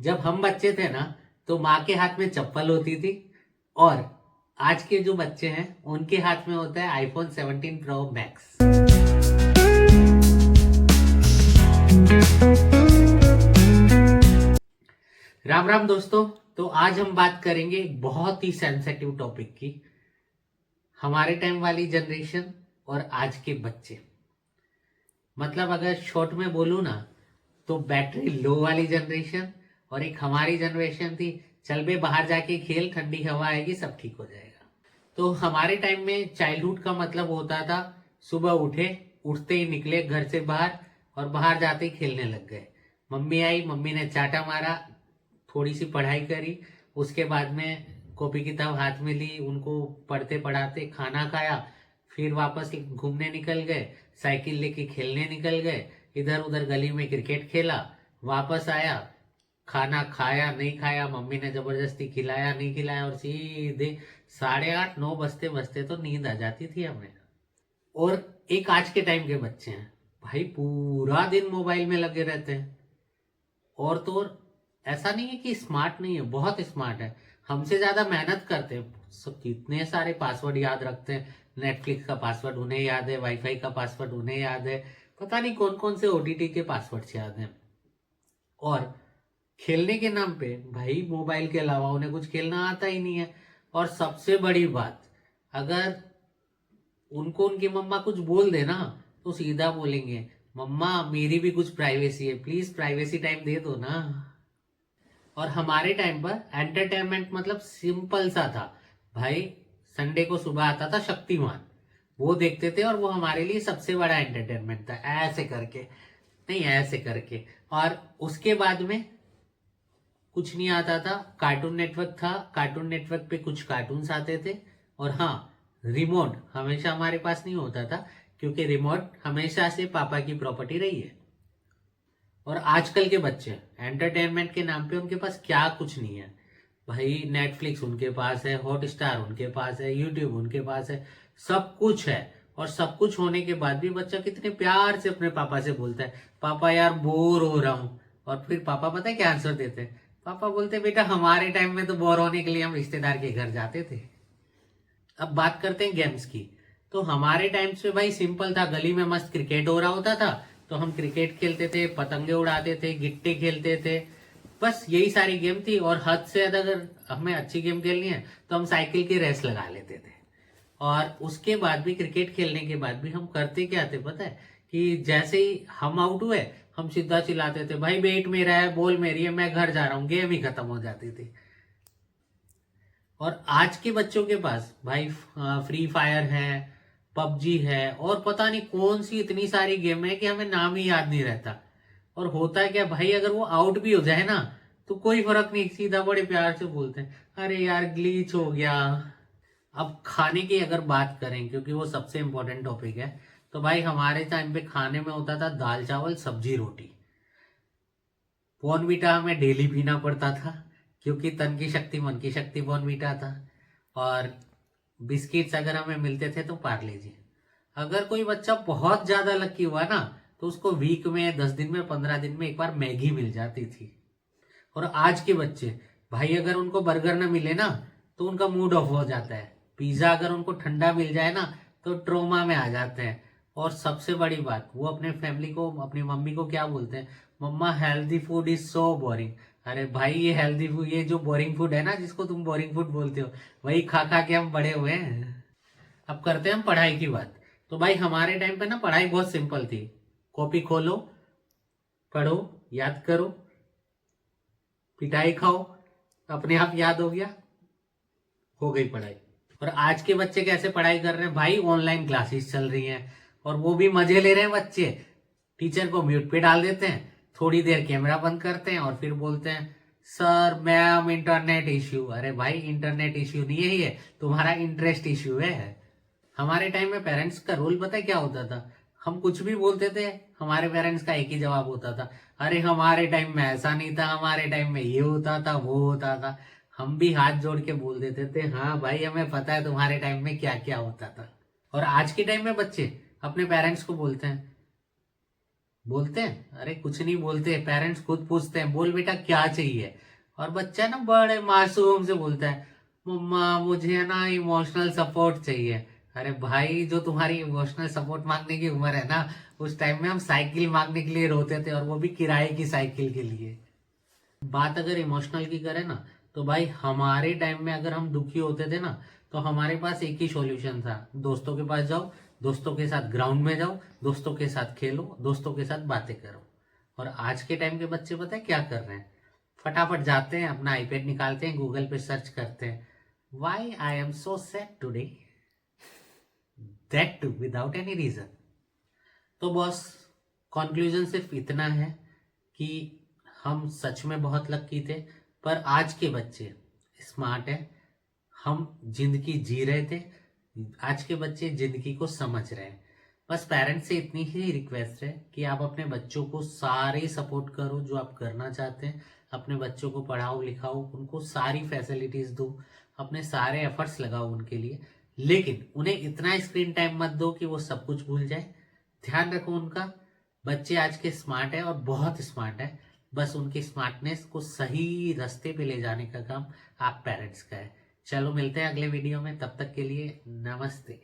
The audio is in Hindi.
जब हम बच्चे थे ना तो माँ के हाथ में चप्पल होती थी और आज के जो बच्चे हैं उनके हाथ में होता है iPhone 17 pro max. Ram Ram दोस्तों। तो आज हम बात करेंगे एक बहुत ही सेंसिटिव टॉपिक की, हमारे टाइम वाली जनरेशन और आज के बच्चे। मतलब अगर शॉर्ट में बोलूँ ना तो बैटरी लो वाली जनरेशन और एक हमारी जनरेशन थी, चल बे बाहर जाके खेल, ठंडी हवा आएगी सब ठीक हो जाएगा। तो हमारे टाइम में चाइल्डहुड का मतलब होता था सुबह उठते ही निकले घर से बाहर और बाहर जाते ही खेलने लग गए। मम्मी आई, मम्मी ने चाटा मारा, थोड़ी सी पढ़ाई करी, उसके बाद में कॉपी किताब हाथ में ली, उनको पढ़ते पढ़ाते खाना खाया, फिर वापस घूमने निकल गए, साइकिल लेके खेलने निकल गए, इधर उधर गली में क्रिकेट खेला, वापस आया, खाना खाया नहीं खाया, मम्मी ने जबरदस्ती खिलाया नहीं खिलाया और सीधे 8:30-9 बजते बजते तो नींद आ जाती थी हमें। और एक आज के टाइम के बच्चे हैं भाई पूरा दिन मोबाइल में लगे रहते हैं। और तो और ऐसा नहीं है कि स्मार्ट नहीं है, बहुत स्मार्ट है, हमसे ज्यादा मेहनत करते हैं। कितने सारे पासवर्ड याद रखते हैं, नेटफ्लिक्स का पासवर्ड उन्हें याद है, वाईफाई का पासवर्ड उन्हें याद है, पता नहीं कौन कौन से ओटीटी के पासवर्ड याद हैं। और खेलने के नाम पे भाई मोबाइल के अलावा उन्हें कुछ खेलना आता ही नहीं है। और सबसे बड़ी बात, अगर उनको उनकी मम्मा कुछ बोल दे ना तो सीधा बोलेंगे मम्मा मेरी भी कुछ प्राइवेसी है, प्लीज प्राइवेसी टाइम दे दो ना। और हमारे टाइम पर एंटरटेनमेंट मतलब सिंपल सा था भाई। संडे को सुबह आता था शक्तिमान, वो देखते थे और वो हमारे लिए सबसे बड़ा एंटरटेनमेंट था, ऐसे करके नहीं ऐसे करके। और उसके बाद में कुछ नहीं आता था, कार्टून नेटवर्क था, कार्टून नेटवर्क पे कुछ कार्टून्स आते थे। और हाँ, रिमोट हमेशा हमारे पास नहीं होता था क्योंकि रिमोट हमेशा से पापा की प्रॉपर्टी रही है। और आजकल के बच्चे एंटरटेनमेंट के नाम पे उनके पास क्या कुछ नहीं है भाई। नेटफ्लिक्स उनके पास है, हॉटस्टार उनके पास है, यूट्यूब उनके पास है, सब कुछ है। और सब कुछ होने के बाद भी बच्चा कितने प्यार से अपने पापा से बोलता है पापा यार बोर हो रहा हूं। और फिर पापा पता है क्या आंसर देते हैं? पापा बोलते बेटा हमारे टाइम में तो बोर होने के लिए हम रिश्तेदार के घर जाते थे। अब बात करते हैं गेम्स की। तो हमारे टाइम से भाई सिंपल था, गली में मस्त क्रिकेट हो रहा होता था तो हम क्रिकेट खेलते थे, पतंगे उड़ाते थे, गिट्टे खेलते थे, बस यही सारी गेम थी। और हद से ज्यादा अगर हमें अच्छी गेम खेलनी है तो हम साइकिल की रेस लगा लेते थे। और उसके बाद भी क्रिकेट खेलने के बाद भी हम करते क्या थे पता है? कि जैसे ही हम आउट हुए हम सीधा चिल्लाते थे भाई बैट मेरा है, बॉल मेरी है, मैं घर जा रहा हूँ, गेम ही खत्म हो जाती थी। और आज के बच्चों के पास भाई फ्री फायर है, पबजी है और पता नहीं कौन सी इतनी सारी गेम है कि हमें नाम ही याद नहीं रहता। और होता है क्या भाई, अगर वो आउट भी हो जाए ना तो कोई फर्क नहीं, सीधा बड़े प्यार से बोलते हैं अरे यार ग्लीच हो गया। अब खाने की अगर बात करें क्योंकि वो सबसे इंपॉर्टेंट टॉपिक है, तो भाई हमारे टाइम पे खाने में होता था दाल चावल सब्जी रोटी। बॉर्नवीटा हमें डेली पीना पड़ता था क्योंकि तन की शक्ति मन की शक्ति बॉर्नवीटा था। और बिस्किट्स अगर हमें मिलते थे तो पार्ले जी। अगर कोई बच्चा बहुत ज्यादा लकी हुआ ना तो उसको वीक में 10 दिन में 15 दिन में एक बार मैगी मिल जाती थी। और आज के बच्चे भाई अगर उनको बर्गर ना मिले ना तो उनका मूड ऑफ हो जाता है, पिज्जा अगर उनको ठंडा मिल जाए ना तो ट्रोमा में आ जाते हैं। और सबसे बड़ी बात, वो अपने फैमिली को, अपनी मम्मी को क्या बोलते हैं? Mamma healthy food is so boring. अरे भाई ये हेल्दी फूड, ये जो बोरिंग फूड है ना जिसको तुम बोरिंग फूड बोलते हो, वही खा खा के हम बड़े हुए हैं। अब करते हैं हम पढ़ाई की बात। तो भाई हमारे टाइम पे ना पढ़ाई बहुत सिंपल थी, कॉपी खोलो, पढ़ो, याद करो, पिटाई खाओ, अपने आप याद हो गई पढ़ाई। और आज के बच्चे कैसे पढ़ाई कर रहे हैं भाई? ऑनलाइन क्लासेस चल रही हैं और वो भी मजे ले रहे हैं बच्चे। टीचर को म्यूट पे डाल देते हैं, थोड़ी देर कैमरा बंद करते हैं और फिर बोलते हैं सर मैम इंटरनेट इश्यू। अरे भाई इंटरनेट इश्यू नहीं है, ये तुम्हारा इंटरेस्ट इश्यू है। हमारे टाइम में पेरेंट्स का रोल पता है क्या होता था? हम कुछ भी बोलते थे, हमारे पेरेंट्स का एक ही जवाब होता था, अरे हमारे टाइम में ऐसा नहीं था, हमारे टाइम में ये होता था वो होता था। हम भी हाथ जोड़ के बोल देते थे हाँ भाई हमें पता है तुम्हारे टाइम में क्या क्या होता था। और आज के टाइम में बच्चे अपने पेरेंट्स को बोलते हैं बोलते हैं? अरे कुछ नहीं बोलते, पेरेंट्स खुद पूछते हैं बोल बेटा क्या चाहिए, और बच्चा ना बड़े मासूम से बोलता है मम्मा मुझे ना इमोशनल सपोर्ट चाहिए। अरे भाई, जो तुम्हारी इमोशनल सपोर्ट मांगने की उम्र है ना, उस टाइम में हम साइकिल मांगने के लिए रोते थे, और वो भी किराए की साइकिल के लिए। बात अगर इमोशनल की करें ना, तो भाई हमारे टाइम में अगर हम दुखी होते थे ना, तो हमारे पास एक ही सॉल्यूशन था, दोस्तों के पास जाओ, दोस्तों के साथ ग्राउंड में जाओ, दोस्तों के साथ खेलो, दोस्तों के साथ बातें करो। और आज के टाइम के बच्चे पता है क्या कर रहे हैं? फटाफट जाते हैं, अपना आईपैड निकालते हैं, गूगल पे सर्च करते हैं, why I am so sad today, that to without any reason. तो बॉस, कंक्लूजन सिर्फ इतना है कि हम सच में बहुत लकी थे, पर आज के बच्चे स्मार्ट है। हम जिंदगी जी रहे थे, आज के बच्चे जिंदगी को समझ रहे हैं। बस पेरेंट्स से इतनी ही रिक्वेस्ट है कि आप अपने बच्चों को सारे सपोर्ट करो जो आप करना चाहते हैं, अपने बच्चों को पढ़ाओ लिखाओ, उनको सारी फैसिलिटीज दो, अपने सारे एफर्ट्स लगाओ उनके लिए, लेकिन उन्हें इतना स्क्रीन टाइम मत दो कि वो सब कुछ भूल जाए। ध्यान रखो उनका। बच्चे आज के स्मार्ट है और बहुत स्मार्ट है, बस उनकी स्मार्टनेस को सही रास्ते पे ले जाने का काम आप पेरेंट्स का है। चलो मिलते हैं अगले वीडियो में, तब तक के लिए नमस्ते।